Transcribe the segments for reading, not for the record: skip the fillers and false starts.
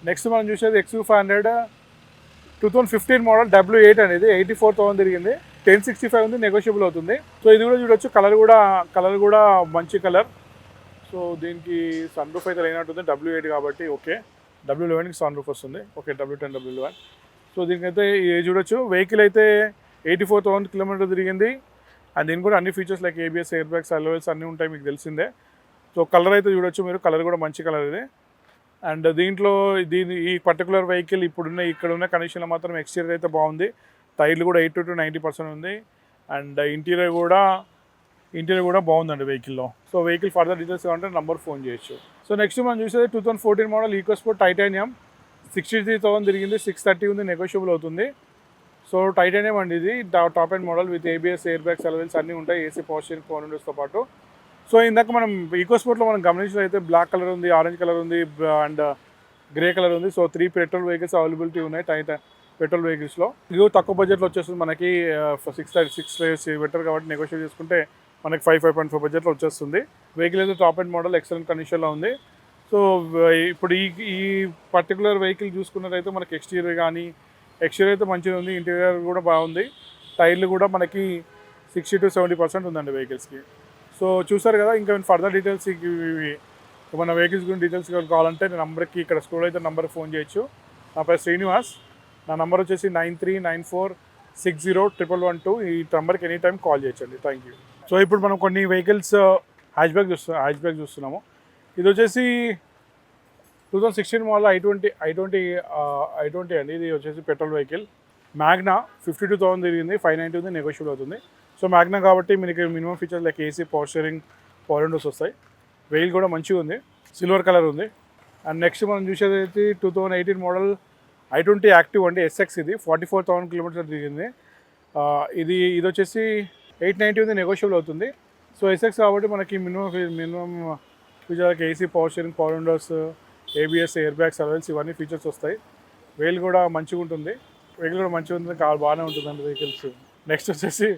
Next మనం చూసేది XU500 2015 model W8 అనేది 84,000 తిరిగింది. 1065 ఉంది, నెగోషియబుల్ అవుతుంది. సో ఇది కూడా చూడొచ్చు, కలర్ కూడా మంచి కలర్. సో దీనికి సన్ రూఫ్ అయితే లేనట్టుంది, W8 కాబట్టి ఓకే. W11కి సన్ రూఫ్ వస్తుంది, ఓకే. W10 W11. సో దీనికైతే ఇది చూడొచ్చు, వెహికల్ అయితే 84,000 కిలోమీటర్ తిరిగింది. అండ్ దీనికి కూడా అన్ని features like ABS, air bags, అలవెల్స్ అన్నీ ఉంటాయి, మీకు తెలిసిందే. సో కలర్ అయితే చూడొచ్చు మీరు, కలర్ కూడా మంచి కలర్ ఇది. అండ్ దీంట్లో ఈ పర్టికులర్ వెహికల్ ఇక్కడున్న కండిషన్లో మాత్రం ఎక్స్టీరియర్ అయితే బాగుంది. టైర్లు కూడా 80 to 90% ఉంది. అండ్ ఇంటీరియర్ కూడా బాగుందండి వెహికల్లో. సో వెహికల్ ఫర్దర్ డీటెయిల్స్ కావాలంటే నంబర్ ఫోన్ చేయొచ్చు. సో నెక్స్ట్ మనం చూసేది 2014 మోడల్ ఈకోస్పోర్ట్ టైటానియం 63,000 తిరిగింది. 630 ఉంది, నెగోషియబుల్ అవుతుంది. సో టైటానియం అండి ఇది, top end model with ABS, air bags, అలవెల్స్ అన్నీ ఉంటాయి, AC పవర్ స్టీరింగ్, పవర్ విండోస్తో పాటు. సో ఇందాక మనం ఈకోస్పోర్ట్లో మనం గమనించినట్లయితే బ్లాక్ కలర్ ఉంది, ఆరెంజ్ కలర్ ఉంది అండ్ గ్రే కలర్ ఉంది. సో 3 పెట్రోల్ వెహికల్స్ అవైలబిలిటీ ఉన్నాయి పెట్రోల్ వెహికల్స్లో. ఇది తక్కువ బడ్జెట్లో వచ్చేస్తుంది మనకి. 6 బెటర్ కాబట్టి నెగోషియేట్ చేసుకుంటే మనకి 5.4 బడ్జెట్లో వచ్చేస్తుంది. వెహికల్ అయితే టాప్ అండ్ మోడల్ ఎక్సలెంట్ కండిషన్లో ఉంది. సో ఇప్పుడు ఈ పర్టికులర్ వెహికల్ చూసుకున్నట్లయితే మనకి ఎక్స్టీరియర్ అయితే మంచిగా ఉంది, ఇంటీరియర్ కూడా బాగుంది. టైర్లు కూడా మనకి 60 to 70% ఉందండి వెహికల్స్కి. సో చూసారు కదా, ఇంకా ఫర్దర్ డీటెయిల్స్ మన వెహికల్స్ గురించి డీటెయిల్స్ కావాలంటే నేను నంబర్కి ఇక్కడ స్కూల్ అయితే నంబర్కి ఫోన్ చేయొచ్చు. నా పేరు శ్రీనివాస్, నా నంబర్ వచ్చేసి 9394601112. ఈ నంబర్కి ఎనీ టైం కాల్ చేయొచ్చండి. Thank you. సో ఇప్పుడు మనం కొన్ని వెహికల్స్ హ్యాచ్ బ్యాగ్ చూస్తున్నాము. ఇది వచ్చేసి 2016 మోడల్ I20 అండి. ఇది వచ్చేసి పెట్రోల్ వెహికల్. మ్యాగ్నా 52,000 తిరిగింది, 590 ఉంది, నెగోషియబుల్ అవుతుంది. సో మ్యాగ్నా కాబట్టి మీకు minimum features like AC, power steering, power Windows వస్తాయి. వెహికల్ కూడా మంచిగా ఉంది, సిల్వర్ కలర్ ఉంది. అండ్ నెక్స్ట్ మనం చూసేది అయితే 2018 మోడల్ I20 యాక్టివ్ అండి, SX. ఇది 44,000 కిలోమీటర్స్ తిరిగింది. ఇది వచ్చేసి 890 ఉంది, నెగోషియబుల్ అవుతుంది. సో SX కాబట్టి మనకి minimum features AC, power steering, power Windows, ABS, air bags, alloy wheels ఇవన్నీ ఫీచర్స్ వస్తాయి. వెహికల్ కూడా మంచిగా ఉంటుంది, బాగానే ఉంటుందండి వెహికల్స్. నెక్స్ట్ వచ్చేసి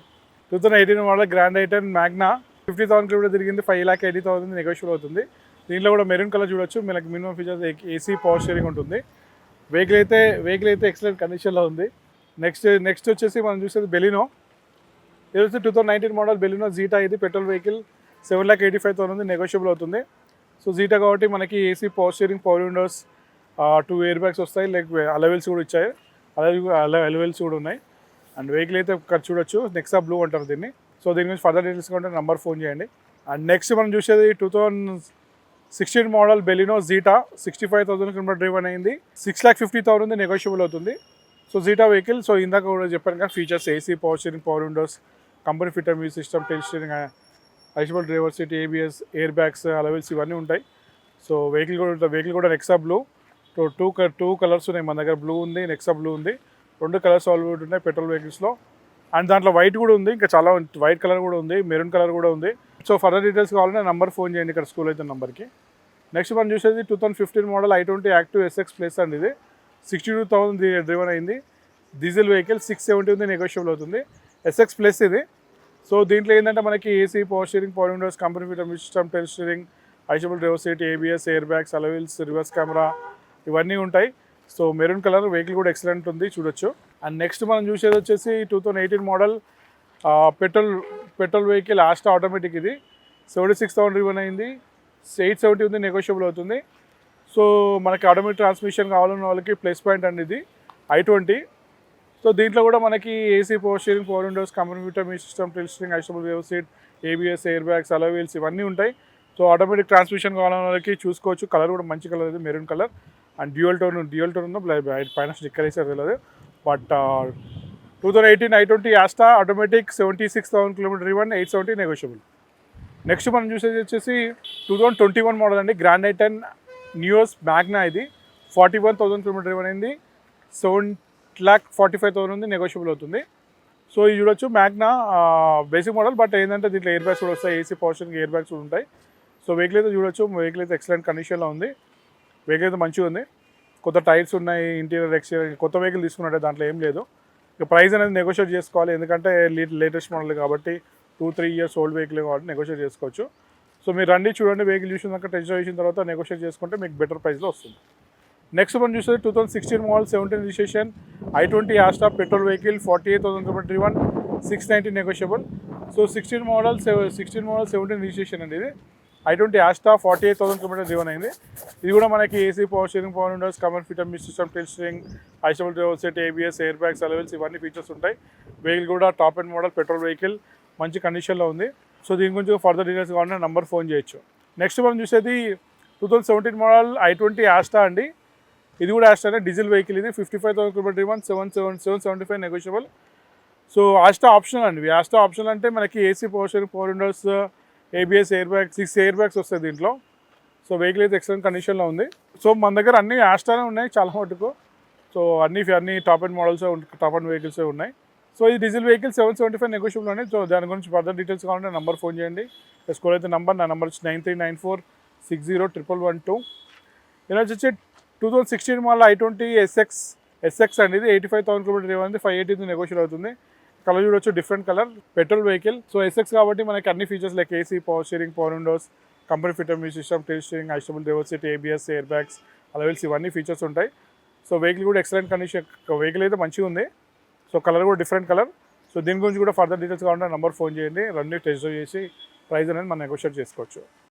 2018 model grand i ten Magna 50,000 kilometer తిరిగింది, 5,80,000 నెగోషియబుల్ అవుతుంది. దీంట్లో కూడా మెరూన్ కలర్ చూడొచ్చు. మనకి minimum features AC, power steering ఉంటుంది. వెహికల్ అయితే ఎక్సలెంట్ కండిషన్లో ఉంది. నెక్స్ట్ వచ్చేసి మనం చూసేది బెలినో. ఇది వచ్చి 2019 మోడల్ బెలినో జీటా. ఇది పెట్రోల్ వెహికల్, 7,85,000 ఉంది, నెగోషియబుల్ అవుతుంది. సో జీటా కాబట్టి మనకి AC, power steering, power Windows, 2 air bags వస్తాయి, లైక్ అలవెల్స్ కూడా ఇచ్చాయి, అలవెల్స్ కూడా ఉన్నాయి. అండ్ వెహికల్ అయితే చూడొచ్చు, నెక్సా బ్లూ అంటారు దీన్ని. సో దీని గురించి ఫర్దర్ డీటెయిల్స్ కావాలంటే నంబర్ ఫోన్ చేయండి. అండ్ నెక్స్ట్ మనం చూసేది 2016 model Baleno Zeta 65,000 kilometer drive అయింది, 6,50,000 ఉంది, నెగోషియబుల్ అవుతుంది. So zeta vehicle. సో ఇందాక కూడా చెప్పాను కదా features, AC, power steering, power windows, company fitted music system, tilt steering, ఐషబుల్ driver seat, ABS, air bags, alloy wheels ఇవన్నీ ఉంటాయి. సో వెహికల్ కూడా Nexa blue. So two colours ఉన్నాయి మన దగ్గర, బ్లూ ఉంది, నెక్సా బ్లూ ఉంది. 2 కలర్స్ అవైలబిలిటీ ఉన్నాయి పెట్రోల్ వెహికల్స్లో. అండ్ దాంట్లో వైట్ కూడా ఉంది, ఇంకా చాలా వైట్ కలర్ కూడా ఉంది, మెరూన్ కలర్ కూడా ఉంది. సో ఫర్దర్ డీటెయిల్స్ కావాలంటే నంబర్ ఫోన్ చేయండి ఇక్కడ స్కూల్ అయితే నంబర్కి. నెక్స్ట్ మనం చూసేది 2015 model I20 active SX plus అండి. ఇది 62,000 డ్రైవన్ అయింది, డీజిల్ వెహికల్, 670 ఉంది, నెగోషియబుల్ అవుతుంది. SX ప్లస్ ఇది. సో దీంట్లో ఏంటంటే మనకి AC, power steering, power windows, company fitted music system, tilt steering, ఐషబుల్ driver seat, ABS, air bags, alloy wheels, reverse camera ఇవన్నీ ఉంటాయి. సో మెరూన్ కలర్, వెహికల్ కూడా ఎక్సలెంట్ ఉంది, చూడొచ్చు. అండ్ నెక్స్ట్ మనం చూసేది వచ్చేసి 2018 model petrol vehicle Asta automatic. ఇది 76,000 డ్రైవన్ అయింది, 870 ఉంది, నెగోషియబుల్ అవుతుంది. సో మనకి ఆటోమేటిక్ ట్రాన్స్మిషన్ కావాలన్న వాళ్ళకి ప్లస్ పాయింట్ అండి ఇది I20. సో దీంట్లో కూడా మనకి AC, power steering, power windows, company fitted music system, tilt steering, ఐషబుల్ driver seat, ABS, air bags, alloy wheels ఇవన్నీ ఉంటాయి. సో ఆటోమేటిక్ ట్రాన్స్మిషన్ కావాలన్న వాళ్ళకి చూసుకోవచ్చు. కలర్ కూడా మంచి కలర్ ఇది, maroon colour. And dual tone ఉందో పైన స్టిక్కర్ వేసారు తెలియదు. But 2018 I20 Asta automatic 76,000 kilometer driven, 870 negotiable. Next మనం చూసేది వచ్చేసి 2021 మోడల్ అండి, గ్రాండ్ ఐటెన్ నియోస్ మ్యాగ్నా. ఇది 41,000 కిలోమీటర్ డ్రైవన్ అయింది, 7,45,000 ఉంది, నెగోషియబుల్ అవుతుంది. సో ఇది చూడొచ్చు, మ్యాగ్నా బేసిక్ మోడల్, బట్ ఏంటంటే దీంట్లో ఎయిర్ బ్యాగ్స్ కూడా వస్తాయి, AC, power steering, air bags కూడా ఉంటాయి. సో వెహికల్ అయితే చూడొచ్చు, వెహికల్ అయితే ఎక్సలెంట్ కండిషన్లో ఉంది, వెహికల్ అయితే మంచిగా ఉంది. కొత్త టైర్స్ ఉన్నాయి, ఇంటీరియర్ ఎక్స్టీరియర్. కొత్త వెహికల్ తీసుకున్నట్టే దాంట్లో ఏం లేదు. ఇక ప్రైస్ అనేది నెగోషియేట్ చేసుకోవాలి, ఎందుకంటే లేటెస్ట్ మోడల్ కాబట్టి 2-3 ఇయర్స్ ఓల్డ్ వెహికల్ కాబట్టి నెగోషియేట్ చేసుకోవచ్చు. సో మీరు రండి, చూడండి, వెహికల్ చూసినాక టెస్ట్ చేసిన తర్వాత నెగోషియేట్ చేసుకుంటే మీకు బెటర్ ప్రైస్లో వస్తుంది. నెక్స్ట్ మనం చూస్తే 2016 model 17 registration i20 Asta petrol vehicle 48,000 kilometer driven 690 negotiable. So 16 model 17 registration అండి ఇది. i20 ఆస్టా 48,000 కిలోమీటర్ డ్రివన్ అయింది. ఇది కూడా మనకి AC, power steering, power windows, కమర్ ఫిటర్ music system, tilt steering, adjustable driver seat, ABS, air bags, alloy wheels ఇవన్నీ features ఉంటాయి. వెహికల్ కూడా top end model petrol vehicle మంచి కండిషన్లో ఉంది. సో దీని గురించి ఫర్దర్ డీటెయిల్స్ కావాలంటే నంబర్ ఫోన్ చేయొచ్చు. నెక్స్ట్ మనం చూసేది 2017 మోడల్ i20 ఆస్టా అండి. ఇది కూడా ఆస్టానే, డీజిల్ వెహికల్ ఇది. 55,000 kilometer driven 775 negotiable. So Asta optional అండి. ఆస్టా ఆప్షనల్ అంటే మనకి AC, power steering, power windows, ABS, air bag, 6 air bags వస్తాయి దీంట్లో. సో వెహికల్ అయితే ఎక్సలెంట్ కండిషన్లో ఉంది. సో మన దగ్గర అన్ని ఆస్టానే ఉన్నాయి చాలా మటుకు. సో అన్ని top end models, top end వెహికల్సే ఉన్నాయి. సో ఇది డీజిల్ వెహికల్ 775 నెగోషియబుల్ ఉన్నాయి. సో దాని గురించి ఫర్దర్ డీటెయిల్స్ కావాలంటే నంబర్ ఫోన్ చేయండి. స్కూల్ అయితే నా నంబర్ వచ్చి 9394601112. ఇలా వచ్చి 2016 మోడల్ i20 ఎస్ఎక్స్ అండి. ఇది 85,000 కిలోమీటర్ ఏమైంది, 580 నెగోషియల్ అవుతుంది. కలర్ చూడొచ్చు, different colour, petrol vehicle. So SX కాబట్టి మనకి అన్ని features like AC, power steering, power windows, company fitted music system, tilt steering, adjustable driver seat, ABS, air bags, alloy wheels ఇవన్నీ features ఉంటాయి. సో వెహికల్ కూడా excellent condition, vehicle అయితే మంచిగా ఉంది. So colour కూడా డిఫరెంట్ కలర్. సో దీని గురించి కూడా ఫర్దర్ డీటెయిల్స్ కావాలంటే నంబర్ ఫోన్ చేయండి. రెండు టెస్ట్ డ్రైవ్ చేసి ప్రైస్ అనేది మనం నెగోషియేట్ చేసుకోవచ్చు.